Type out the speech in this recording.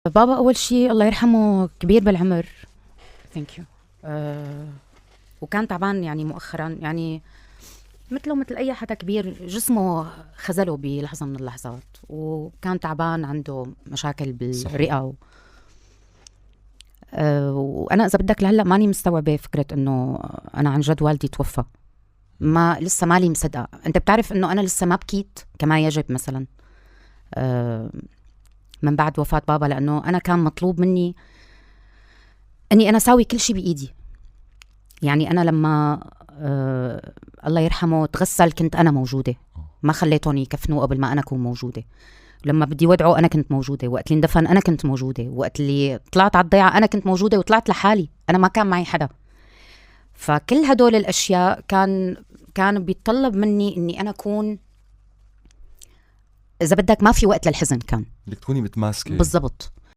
بابا أول شيء الله يرحمه كبير بالعمر. ثانك يو. وكان تعبان يعني مؤخرا، يعني مثله مثل أي حدا كبير، جسمه خذله بلحظة من اللحظات، وكان تعبان عنده مشاكل بالرئة وأنا إذا بدك لهلأ ماني مستوعبة فكرة إنه أنا عن جد والدي توفى. ما لسه مالي مصدقة. أنت بتعرف إنه أنا لسه ما بكيت كما يجب مثلا من بعد وفاة بابا، لأنه أنا كان مطلوب مني أني أنا ساوي كل شيء بإيدي. يعني أنا لما الله يرحمه تغسل كنت أنا موجودة، ما خليتهم يكفنوا قبل ما أنا أكون موجودة. لما بدي ودعه أنا كنت موجودة، وقت اللي اندفن أنا كنت موجودة، وقت اللي طلعت على الضيعة أنا كنت موجودة وطلعت لحالي، أنا ما كان معي حدا. فكل هدول الأشياء كان بيتطلب مني أني أنا أكون، إذا بدك ما في وقت للحزن، كان بدك تكوني متماسكة بالضبط.